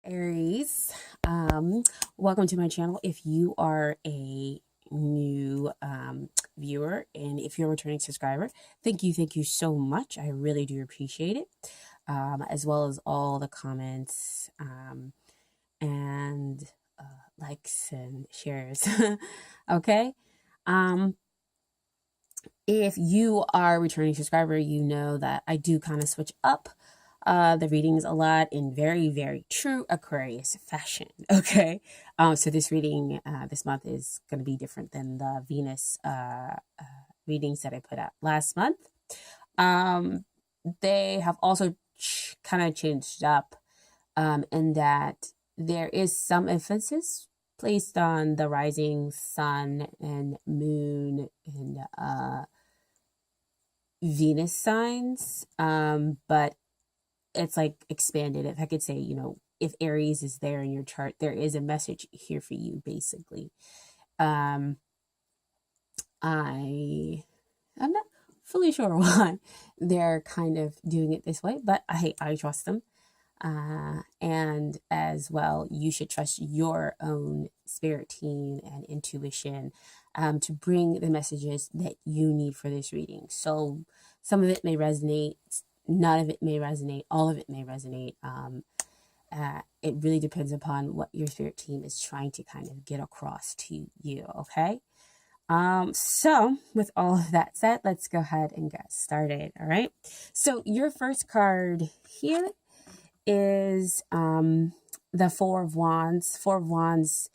Aries. Welcome to my channel. If you are a new viewer and if you're a returning subscriber, thank you so much. I really do appreciate it, as well as all the comments and likes and shares. Okay. Um, if you are a returning subscriber, you know that I do kind of switch up the readings a lot in very, very true Aquarius fashion. Okay. So this reading this month is going to be different than the Venus readings that I put out last month. Um, they have also kind of changed up in that there is some emphasis placed on the rising sun and moon and Venus signs, but it's like expanded. If I could say, if Aries is there in your chart, there is a message here for you, basically. Um, I'm not fully sure why they're kind of doing it this way, but I trust them. And as well, you should trust your own spirit team and intuition to bring the messages that you need for this reading. So some of it may resonate, none of it may resonate, all of it may resonate. It really depends upon what your spirit team is trying to kind of get across to you, okay? So with all of that said, let's go ahead and get started, all right? So your first card here is the Four of Wands. Four of Wands,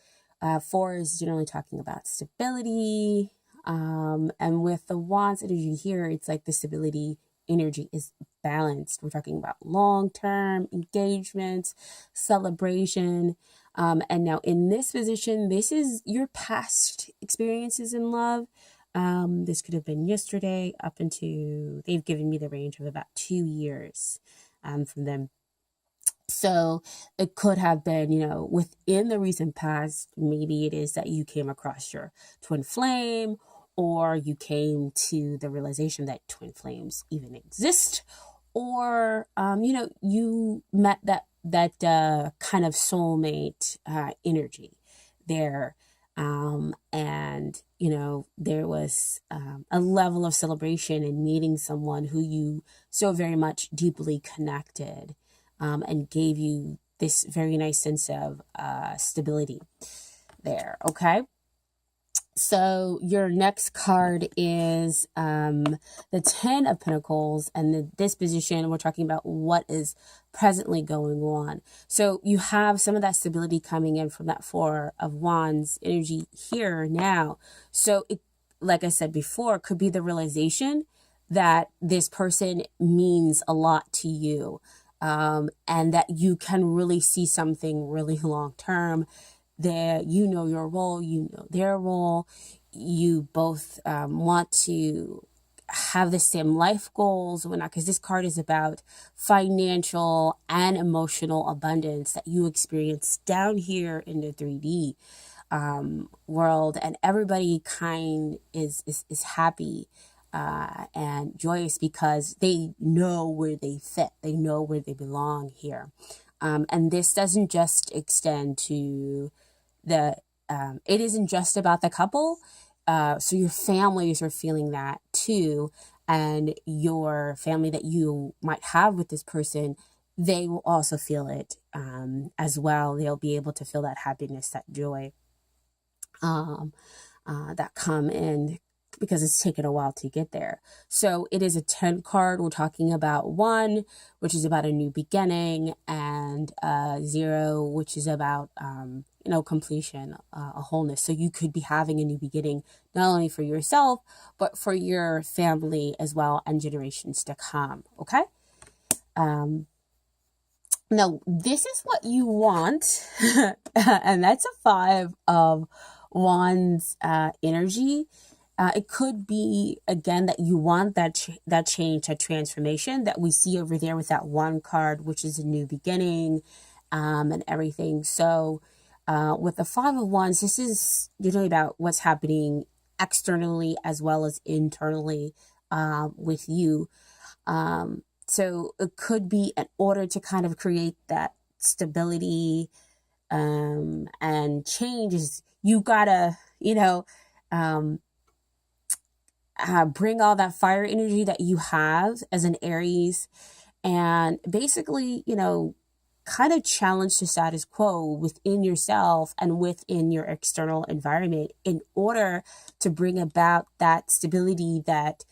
four is generally talking about stability. And with the Wands energy here, it's like the stability energy is balanced. We're talking about long-term engagements, celebration. And now in this position, this is your past experiences in love. This could have been yesterday up into, they've given me the range of about 2 years from them. So it could have been, within the recent past, maybe it is that you came across your twin flame, or you came to the realization that twin flames even exist, or, you met that kind of soulmate energy there. And, there was a level of celebration in meeting someone who you so very much deeply connected and gave you this very nice sense of stability there, okay? So your next card is the Ten of Pentacles, and the disposition, we're talking about what is presently going on. So you have some of that stability coming in from that Four of Wands energy here now. So it, like I said before, could be the realization that this person means a lot to you. And that you can really see something really long term, that you know your role, you know their role, you both want to have the same life goals, because this card is about financial and emotional abundance that you experience down here in the 3D world, and everybody is happy and joyous because they know where they fit. They know where they belong here. And this doesn't just extend to it isn't just about the couple. So your families are feeling that too. And your family that you might have with this person, they will also feel it as well. They'll be able to feel that happiness, that joy that come in, because it's taken a while to get there. So it is a 10 card. We're talking about 1, which is about a new beginning, and 0, which is about, completion, a wholeness. So you could be having a new beginning, not only for yourself, but for your family as well, and generations to come. Okay. Now this is what you want. And that's a 5 of Wands energy. It could be, again, that you want that change, that transformation that we see over there with that 1 card, which is a new beginning and everything. So with the 5 of Wands, this is usually about what's happening externally as well as internally with you. So it could be in order to kind of create that stability, and change is, you gotta, um, bring all that fire energy that you have as an Aries, and basically, kind of challenge the status quo within yourself and within your external environment in order to bring about that stability that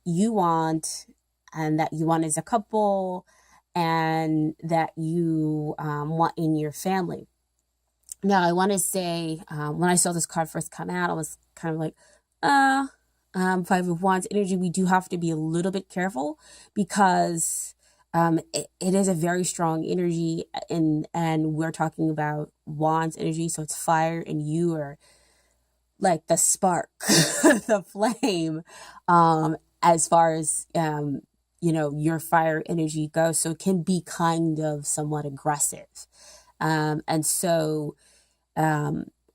you want, and that you want as a couple, and that you want in your family. Now, I want to say, when I saw this card first come out, I was kind of like, Five of Wands energy, we do have to be a little bit careful, because it is a very strong energy, and we're talking about Wands energy, so it's fire, and you are like the spark, the flame, as far as your fire energy goes. So it can be kind of somewhat aggressive, and so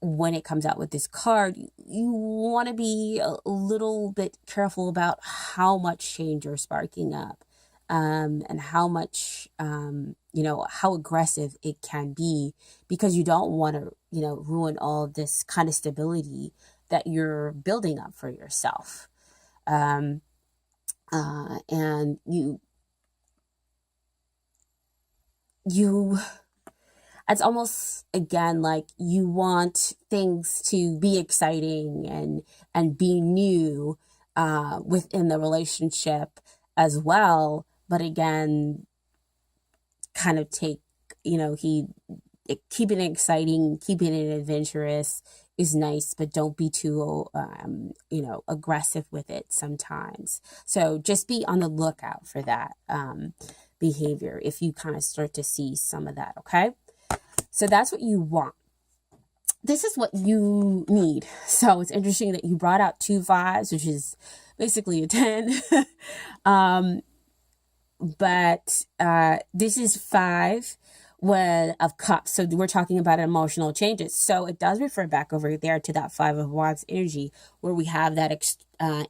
when it comes out with this card, you want to be a little bit careful about how much change you're sparking up, and how much, how aggressive it can be, because you don't want to, ruin all of this kind of stability that you're building up for yourself. And you it's almost, again, like you want things to be exciting and be new within the relationship as well, but again, kind of take, keeping it exciting, keeping it adventurous is nice, but don't be too aggressive with it sometimes. So just be on the lookout for that behavior if you kind of start to see some of that. Okay, so that's what you want. This is what you need. So it's interesting that you brought out 2 5s, which is basically a 10. But this is 5 of Cups. So we're talking about emotional changes. So it does refer back over there to that 5 of Wands energy, where we have that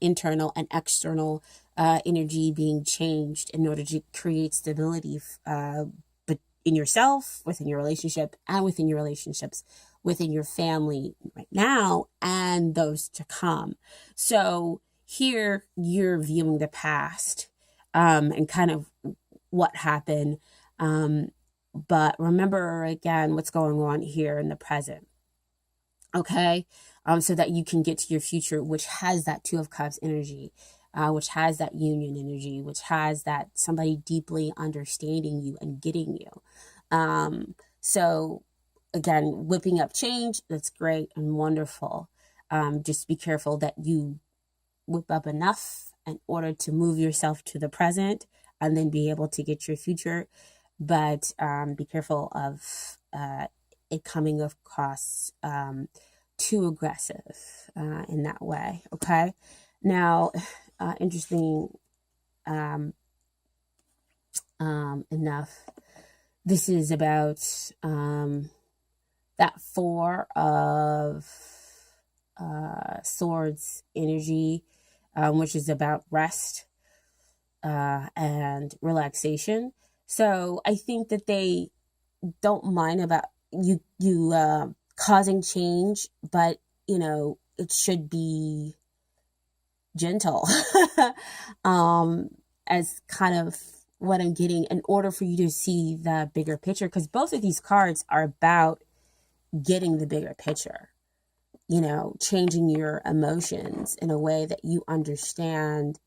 internal and external energy being changed in order to create stability, but in yourself, within your relationship, and within your relationships within your family right now and those to come. So here you're viewing the past, and kind of what happened. But remember, again, what's going on here in the present. Okay? So that you can get to your future, which has that 2 of Cups energy, which has that union energy, which has that somebody deeply understanding you and getting you. So again, whipping up change, that's great and wonderful. Just be careful that you whip up enough in order to move yourself to the present and then be able to get your future. But be careful of it coming across too aggressive in that way. Okay. Now, interesting enough, this is about that 4 of Swords energy, which is about rest and relaxation. So I think that they don't mind about you causing change, but it should be gentle. As kind of what I'm getting, in order for you to see the bigger picture, because both of these cards are about getting the bigger picture, changing your emotions in a way that you understand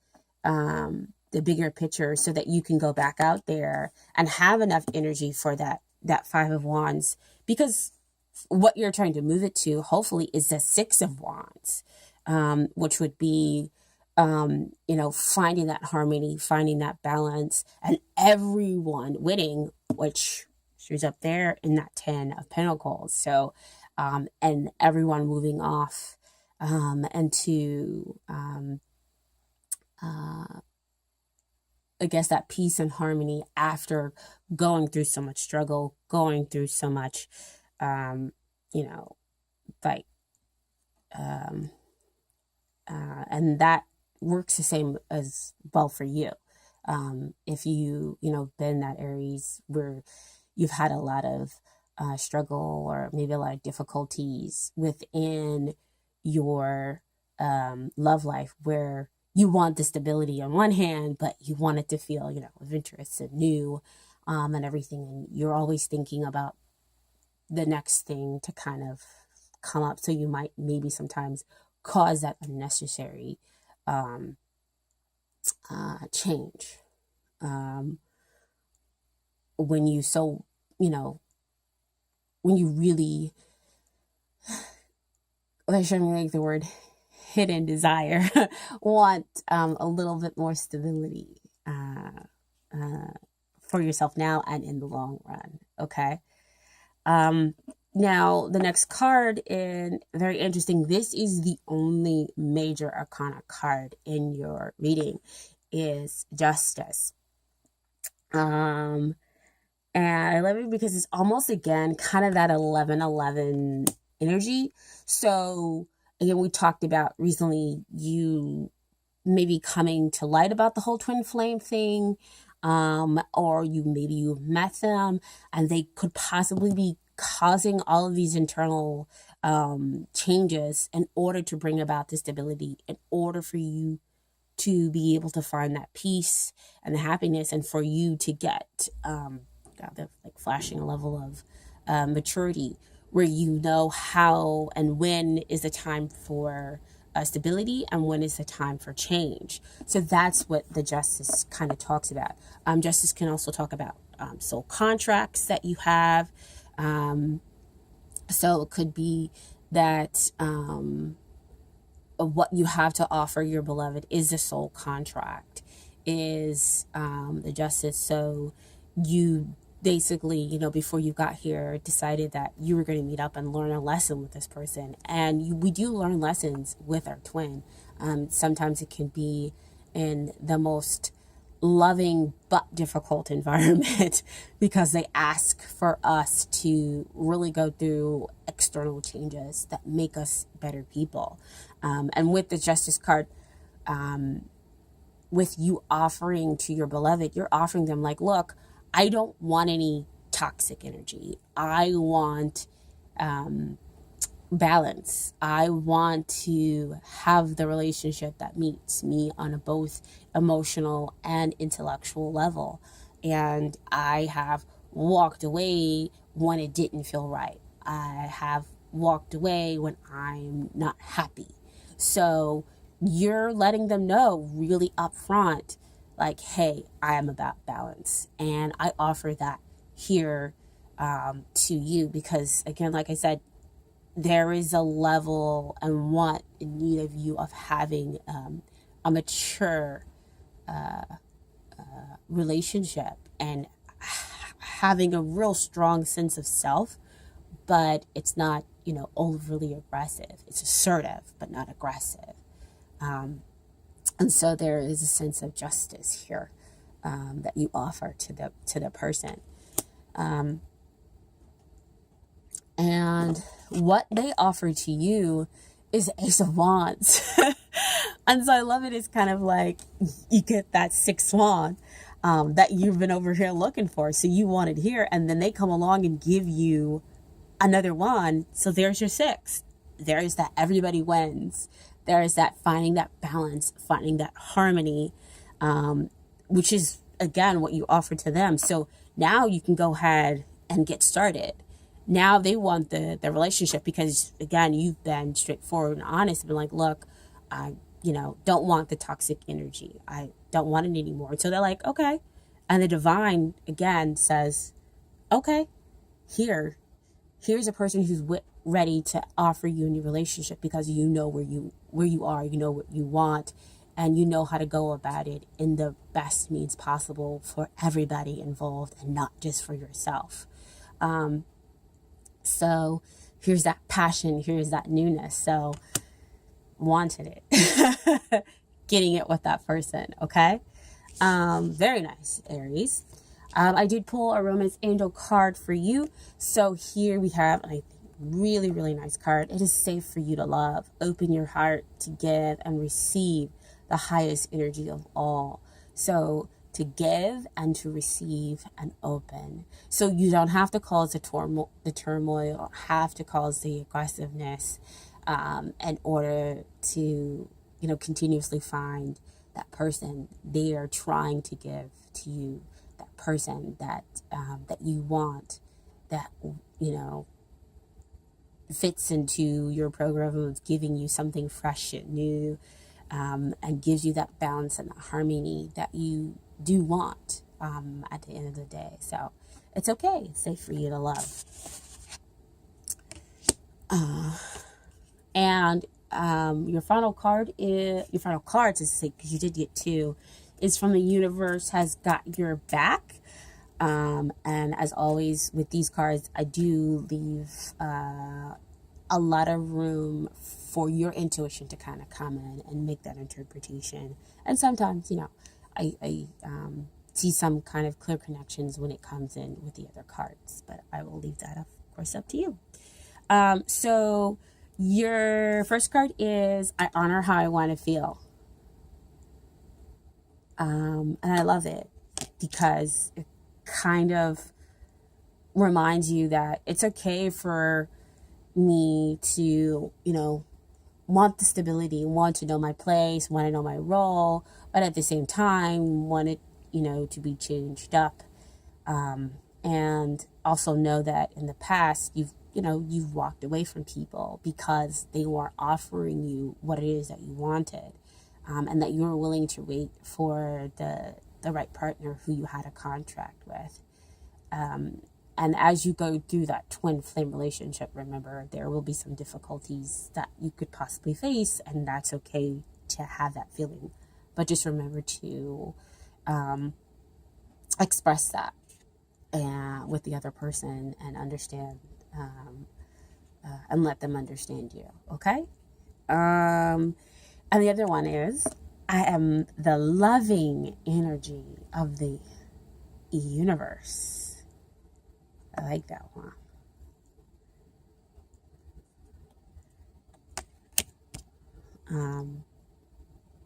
the bigger picture, so that you can go back out there and have enough energy for that 5 of Wands, because what you're trying to move it to, hopefully, is the 6 of Wands, which would be finding that harmony, finding that balance, and everyone winning, which shows up there in that 10 of Pentacles. So and everyone moving off into I guess that peace and harmony after going through so much struggle, going through so much like and that works the same as well for you. If you been that Aries where you've had a lot of struggle or maybe a lot of difficulties within your love life, where you want the stability on one hand, but you want it to feel, adventurous and new, and everything. And you're always thinking about the next thing to kind of come up. So you might maybe sometimes cause that unnecessary change. When you when you really, let's show me like the word hidden desire, want a little bit more stability for yourself now and in the long run. Okay. Now the next card, and very interesting, this is the only major arcana card in your reading, is Justice. And I love it because it's almost, again, kind of that 11-11 energy. So again, we talked about recently you maybe coming to light about the whole twin flame thing, or you've met them and they could possibly be causing all of these internal changes in order to bring about the stability, in order for you to be able to find that peace and the happiness, and for you to get the flashing level of maturity, where you know how and when is the time for stability and when is the time for change. So that's what the Justice kind of talks about. Justice can also talk about soul contracts that you have. So it could be that what you have to offer your beloved is a soul contract, is the Justice. So you basically, before you got here, decided that you were going to meet up and learn a lesson with this person. And we do learn lessons with our twin. Sometimes it can be in the most loving but difficult environment because they ask for us to really go through external changes that make us better people. And with the Justice card, with you offering to your beloved, you're offering them like, look, I don't want any toxic energy. I want balance. I want to have the relationship that meets me on a both emotional and intellectual level. And I have walked away when it didn't feel right. I have walked away when I'm not happy. So you're letting them know really upfront, like, hey, I am about balance. And I offer that here to you because, again, like I said, there is a level and want and need of you of having a mature relationship and having a real strong sense of self, but it's not, overly aggressive. It's assertive, but not aggressive. And so there is a sense of justice here that you offer to the person. And what they offer to you is Ace of Wands. And so I love it. It's kind of like you get that sixth swan that you've been over here looking for. So you want it here, and then they come along and give you another wand. So there's your sixth. There's that everybody wins. There is that finding that balance, finding that harmony, which is, again, what you offer to them. So now you can go ahead and get started. Now they want the relationship because, again, you've been straightforward and honest and been like, look, I, don't want the toxic energy. I don't want it anymore. And so they're like, okay. And the divine, again, says, okay, here's a person who's ready to offer you a new relationship because you know where you are, you know what you want, and you know how to go about it in the best means possible for everybody involved and not just for yourself. So here's that passion, here's that newness. So wanted it, getting it with that person. Okay. Very nice, Aries. I did pull a Romance Angel card for you. So here we have a really, really nice card. It is safe for you to love. Open your heart to give and receive the highest energy of all. So to give and to receive and open. So you don't have to cause the turmoil, have to cause the aggressiveness in order to, continuously find that person they are trying to give to you, that person that you want, that, fits into your program of giving you something fresh and new, and gives you that balance and that harmony that you do want at the end of the day. So it's okay. It's safe for you to love. And your final cards, to say, because you did get two, is from the universe has got your back. And as always with these cards, I do leave a lot of room for your intuition to kind of come in and make that interpretation. And sometimes, I see some kind of clear connections when it comes in with the other cards, but I will leave that, of course, up to you. So your first card is I honor how I want to feel. And I love it because it kind of reminds you that it's okay for me to, want the stability, want to know my place, want to know my role, but at the same time want it, to be changed up. And also know that in the past you've walked away from people because they weren't offering you what it is that you wanted, and that you were willing to wait for the right partner who you had a contract with. And as you go through that twin flame relationship, remember, there will be some difficulties that you could possibly face, and that's okay to have that feeling. But just remember to express that with the other person and understand, and let them understand you, okay? And the other one is, I am the loving energy of the universe. I like that one.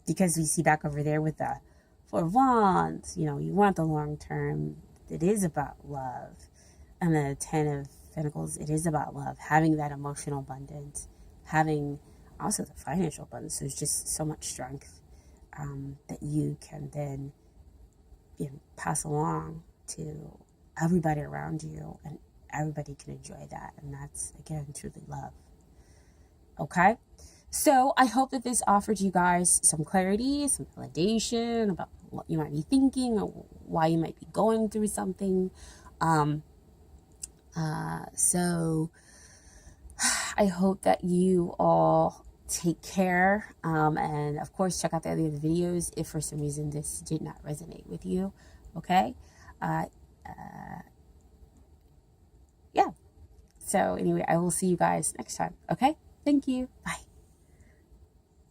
Because we see back over there with the Four of Wands, you want the long term. It is about love. And the Ten of Pentacles, it is about love. Having that emotional abundance. Having also the financial abundance. There's just so much strength that you can then pass along to everybody around you, and everybody can enjoy that. And that's, again, truly love. Okay? So I hope that this offered you guys some clarity, some validation about what you might be thinking or why you might be going through something. So I hope that you all take care. And of course, check out the other videos if for some reason this did not resonate with you. Okay? Yeah. So anyway, I will see you guys next time. Okay? Thank you. Bye.